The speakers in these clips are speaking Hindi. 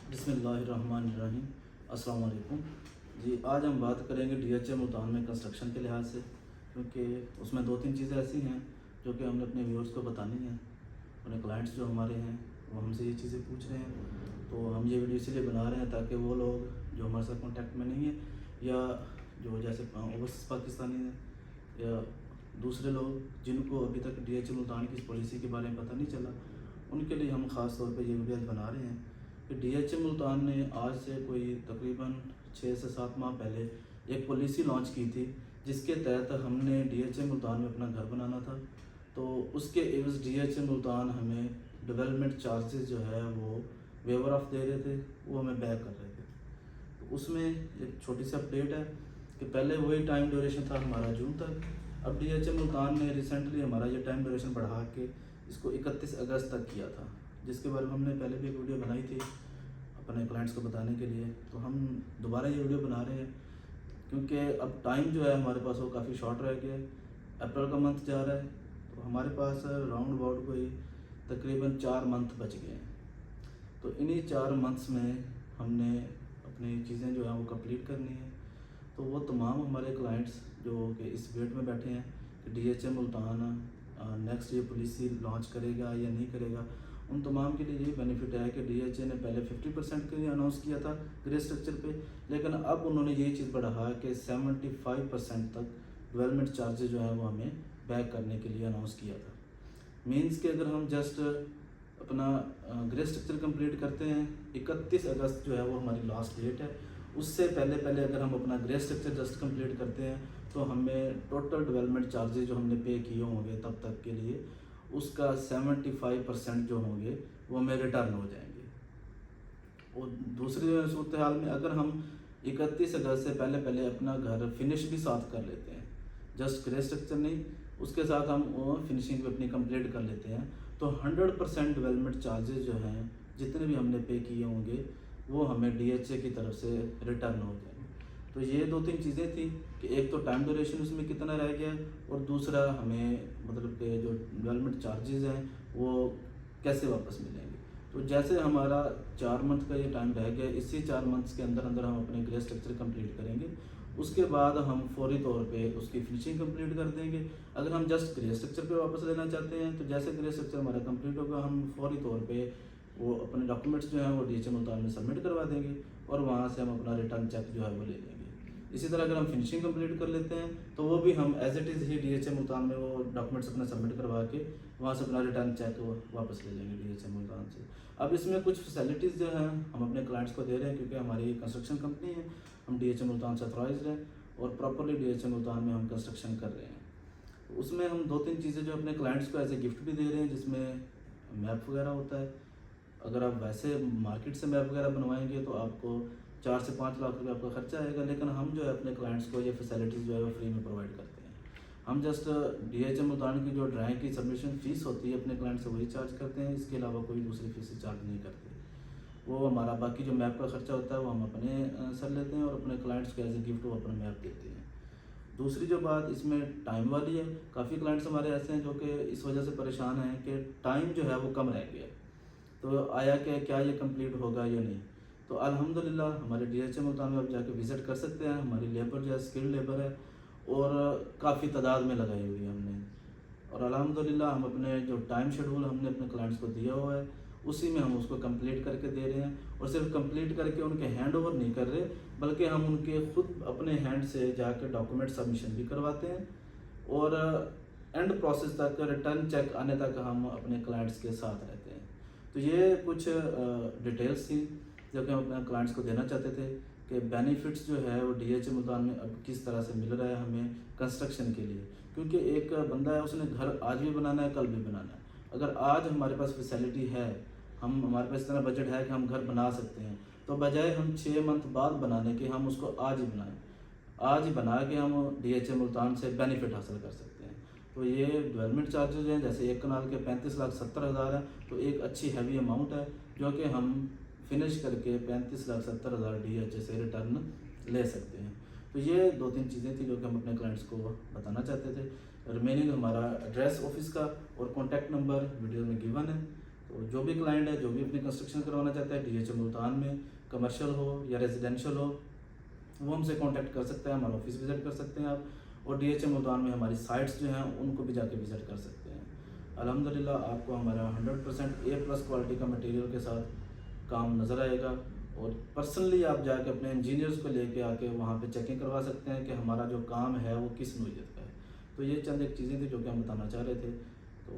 बिस्मिल्लाहिर्रहमानिर्रहीम। अस्सलाम वालेकुम जी। आज हम बात करेंगे डीएचए मुल्तान में कंस्ट्रक्शन के लिहाज से, क्योंकि उसमें दो तीन चीज़ें ऐसी हैं जो कि हमने अपने व्यूअर्स को बतानी है। अपने क्लाइंट्स जो हमारे हैं वो हमसे ये चीज़ें पूछ रहे हैं, तो हम ये वीडियो इसलिए बना रहे हैं ताकि वो लोग जो हमारे साथ कॉन्टैक्ट में नहीं है, या जो जैसे ओवरसीज़ पाकिस्तानी हैं, या दूसरे लोग जिनको अभी तक डीएचए मुल्तान की इस पॉलिसी के बारे में पता नहीं चला, उनके लिए हम ख़ास तौर पे ये वीडियो बना रहे हैं कि डीएचए मुल्तान ने आज से कोई तकरीबन 6 से 7 माह पहले एक पॉलिसी लॉन्च की थी, जिसके तहत हमने डीएचए मुल्तान में अपना घर बनाना था। तो उसके एवज़ डीएचए मुल्तान हमें डेवलपमेंट चार्जेस जो है वो वेवर ऑफ दे रहे थे, वो हमें बैक कर रहे थे। तो उसमें एक छोटी सी अपडेट है कि पहले वही टाइम ड्यूरेशन था हमारा जून तक, अब डीएचए मुल्तान ने रिसेंटली हमारा ये टाइम ड्यूरेशन बढ़ा के इसको 31 अगस्त तक किया था, जिसके बारे में हमने पहले भी एक वीडियो बनाई थी अपने क्लाइंट्स को बताने के लिए। तो हम दोबारा ये वीडियो बना रहे हैं क्योंकि अब टाइम जो है हमारे पास वो काफ़ी शॉर्ट रह गया है। अप्रैल का मंथ जा रहा है, तो हमारे पास राउंड अबाउट कोई तकरीबन 4 मंथ बच गए हैं। तो इन्हीं 4 मंथ्स में हमने अपनी चीज़ें जो हैं वो कंप्लीट करनी है। तो वो तमाम हमारे क्लाइंट्स जो कि इस वेट में बैठे हैं कि डीएचए मुल्तान नेक्स्ट ये पॉलिसी लॉन्च करेगा या नहीं करेगा, उन तमाम के लिए ये बेनिफिट है कि डीएचए ने पहले 50% के लिए अनाउंस किया था ग्रे स्ट्रक्चर पे, लेकिन अब उन्होंने ये चीज़ बढ़ा कि 75% तक डेवलपमेंट चार्जेज जो है वो हमें बैक करने के लिए अनाउंस किया था। मीन्स कि अगर हम जस्ट अपना ग्रे स्ट्रक्चर कंप्लीट करते हैं, 31 अगस्त जो है वो हमारी लास्ट डेट है, उससे पहले पहले अगर हम अपना ग्रे स्ट्रक्चर जस्ट कंप्लीट करते हैं तो हमें टोटल डेवलपमेंट चार्जेज जो हमने पे किए होंगे तब तक के लिए उसका 75% जो होंगे वो हमें रिटर्न हो जाएंगे। और दूसरी सूरत हाल में अगर हम 31 अगस्त से पहले पहले अपना घर फिनिश भी साथ कर लेते हैं, जस्ट ग्रे स्ट्रक्चर नहीं, उसके साथ हम वो फिनिशिंग भी अपनी कंप्लीट कर लेते हैं, तो 100% डेवलपमेंट चार्जेस जो हैं जितने भी हमने पे किए होंगे वो हमें डीएचए की तरफ से रिटर्न हो जाएंगे। तो ये दो तीन चीज़ें थी कि एक तो टाइम ड्यूरेशन उसमें कितना रह गया, और दूसरा हमें मतलब कि जो डेवलपमेंट चार्जेस हैं वो कैसे वापस मिलेंगे। तो जैसे हमारा 4 मंथ का ये टाइम रह गया, इसी 4 मंथ्स के अंदर अंदर हम अपने ग्रे स्ट्रक्चर कंप्लीट करेंगे, उसके बाद हम फौरी तौर पे उसकी फिनिशिंग कंप्लीट कर देंगे। अगर हम जस्ट ग्रे स्ट्रक्चर पे वापस लेना चाहते हैं तो जैसे ग्रे स्ट्रक्चर हमारा कंप्लीट होगा हम फौरी तौर पे वो अपने डॉक्यूमेंट्स जो हैं वो डीएचए मुल्तान में सबमिट करवा देंगे, और वहाँ से हम अपना रिटर्न चेक जो है वो ले लेंगे। इसी तरह अगर हम फिनिशिंग कंप्लीट कर लेते हैं तो वो भी हम एज इट इज़ ही डीएचए मुल्तान में वो डॉक्यूमेंट्स अपना सबमिट करवा के वहाँ से अपना रिटर्न चेक वापस ले लेंगे डीएचए मुल्तान से। अब इसमें कुछ फैसिलिटीज़ जो हैं हम अपने क्लाइंट्स को दे रहे हैं, क्योंकि हमारी कंस्ट्रक्शन कंपनी है, हम डीएचए मुल्तान से अथॉराइज्ड हैं और प्रॉपरली डीएचए मुल्तान में हम कंस्ट्रक्शन कर रहे हैं। तो उसमें हम दो तीन चीज़ें जो अपने क्लाइंट्स को एज ए गिफ्ट भी दे रहे हैं, जिसमें मैप वगैरह होता है। अगर आप वैसे मार्केट से मैप वगैरह बनवाएंगे तो आपको 4 से 5 लाख रुपये आपका खर्चा आएगा, लेकिन हम जो है अपने क्लाइंट्स को ये फैसिलिटीज़ जो है वो फ्री में प्रोवाइड करते हैं। हम जस्ट डीएचए मुल्तान की जो ड्राइंग की सबमिशन फ़ीस होती है अपने क्लाइंट से वही चार्ज करते हैं, इसके अलावा कोई दूसरी फीस चार्ज नहीं करते। वो हमारा बाकी जो मैप का खर्चा होता है वो हम अपने सर लेते हैं, और अपने क्लाइंट्स को एज ए गिफ्ट वो अपना मैप देते हैं। दूसरी जो बात इसमें टाइम वाली है, काफ़ी क्लाइंट्स हमारे ऐसे हैं जो कि इस वजह से परेशान हैं कि टाइम जो है वो कम रह गया, तो आया कि क्या ये कंप्लीट होगा या नहीं। तो अल्हम्दुलिल्लाह हमारे डीएचए मुल्तान में आप जाके विज़िट कर सकते हैं। हमारी लेबर जो है स्किल्ड लेबर है और काफ़ी तादाद में लगाई हुई है हमने, और अल्हम्दुलिल्लाह हम अपने जो टाइम शेड्यूल हमने अपने क्लाइंट्स को दिया हुआ है उसी में हम उसको कंप्लीट करके दे रहे हैं, और सिर्फ कंप्लीट करके उनके हैंड ओवर नहीं कर रहे, बल्कि हम उनके खुद अपने हैंड से जाकर डॉक्यूमेंट सबमिशन भी करवाते हैं, और एंड प्रोसेस तक रिटर्न चेक आने तक हम अपने क्लाइंट्स के साथ रहते हैं। तो ये कुछ डिटेल्स थी जो कि हम अपने क्लाइंट्स को देना चाहते थे कि बेनिफिट्स जो है वो डीएचए मुल्तान में अब किस तरह से मिल रहा है हमें कंस्ट्रक्शन के लिए। क्योंकि एक बंदा है उसने घर आज भी बनाना है, कल भी बनाना है। अगर आज हमारे पास फैसिलिटी है, हमारे पास इतना बजट है कि हम घर बना सकते हैं, तो बजाय हम 6 मंथ बाद बनाने के हम उसको आज ही बनाएं, आज ही बना के हम डीएचए मुल्तान से बेनिफिट हासिल कर सकते हैं। तो ये डेवलपमेंट चार्जेज हैं, जैसे एक कनाल के 35,70,000 है, तो एक अच्छी हैवी अमाउंट है जो कि हम फिनिश करके 35,70,000 डीएचए से रिटर्न ले सकते हैं। तो ये दो तीन चीज़ें थी जो कि हम अपने क्लाइंट्स को बताना चाहते थे। रिमेनिंग हमारा एड्रेस ऑफिस का और कॉन्टैक्ट नंबर वीडियो में गिवन है, तो तो जो भी क्लाइंट है, जो भी अपनी कंस्ट्रक्शन करवाना चाहता है DHA मुल्तान में, कमर्शियल हो या रेजिडेंशियल हो, वो हमसे कांटेक्ट कर सकते हैं, हमारा ऑफिस विज़िट कर सकते हैं आप, और DHA मुल्तान में हमारी साइट्स जो हैं उनको भी जाके विज़िट कर सकते हैं। अल्हम्दुलिल्लाह आपको हमारा 100% A+ क्वालिटी का मटेरियल के साथ काम नज़र आएगा, और पर्सनली आप जाके अपने इंजीनियर्स को लेके आके वहाँ पे चेकिंग करवा सकते हैं कि हमारा जो काम है वो किस नौइयत का है। तो ये चंद एक चीज़ें थी जो कि हम बताना चाह रहे थे। तो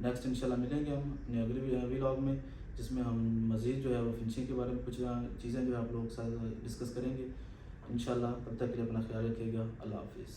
नेक्स्ट इंशाल्लाह मिलेंगे हम अपने अगले व्लॉग में, जिसमें हम मज़ीद जो है वो फिनिशिंग के बारे में कुछ चीज़ें जो है आप लोगों के साथ डिस्कस करेंगे इंशाल्लाह। तब तक के लिए अपना ख्याल रखिएगा। अल्लाह हाफ़िज़।